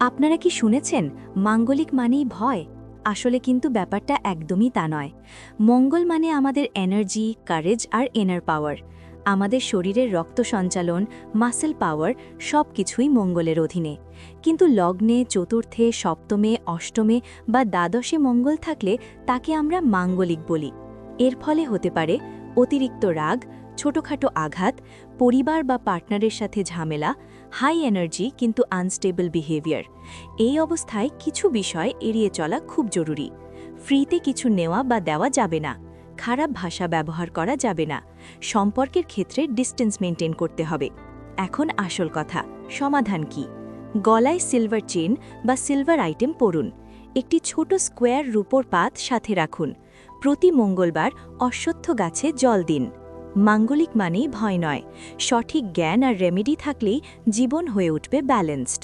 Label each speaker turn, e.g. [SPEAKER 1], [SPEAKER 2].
[SPEAKER 1] আপনারা কি শুনেছেন মাঙ্গলিক মানেই ভয়? আসলে কিন্তু ব্যাপারটা একদমই তা নয়। মঙ্গল মানে আমাদের এনার্জি, কারেজ আর ইনার পাওয়ার। আমাদের শরীরের রক্ত সঞ্চালন, মাসেল পাওয়ার সবকিছুই মঙ্গলের অধীনে। কিন্তু লগ্নে, চতুর্থে, সপ্তমে, অষ্টমে বা দ্বাদশে মঙ্গল থাকলে তাকে আমরা মাঙ্গলিক বলি। এর ফলে হতে পারে অতিরিক্ত রাগ, ছোটখাটো আঘাত, পরিবার বা পার্টনারের সাথে ঝামেলা, হাই এনার্জি কিন্তু আনস্টেবল বিহেভিয়ার। এই অবস্থায় কিছু বিষয় এড়িয়ে চলা খুব জরুরি। ফ্রিতে কিছু নেওয়া বা দেওয়া যাবে না। খারাপ ভাষা ব্যবহার করা যাবে না। সম্পর্কের ক্ষেত্রে ডিস্টেন্স মেনটেন করতে হবে। এখন আসল কথা, সমাধান কি? গলায় সিলভার চেন বা সিলভার আইটেম পরুন। একটি ছোট স্কোয়ার রূপোর পাত সাথে রাখুন। প্রতি মঙ্গলবার অশ্বত্থ গাছে জল দিন। মাঙ্গলিক মানেই ভয় নয়, সঠিক জ্ঞান আর রেমেডি থাকলেই জীবন হয়ে উঠবে ব্যালেন্সড।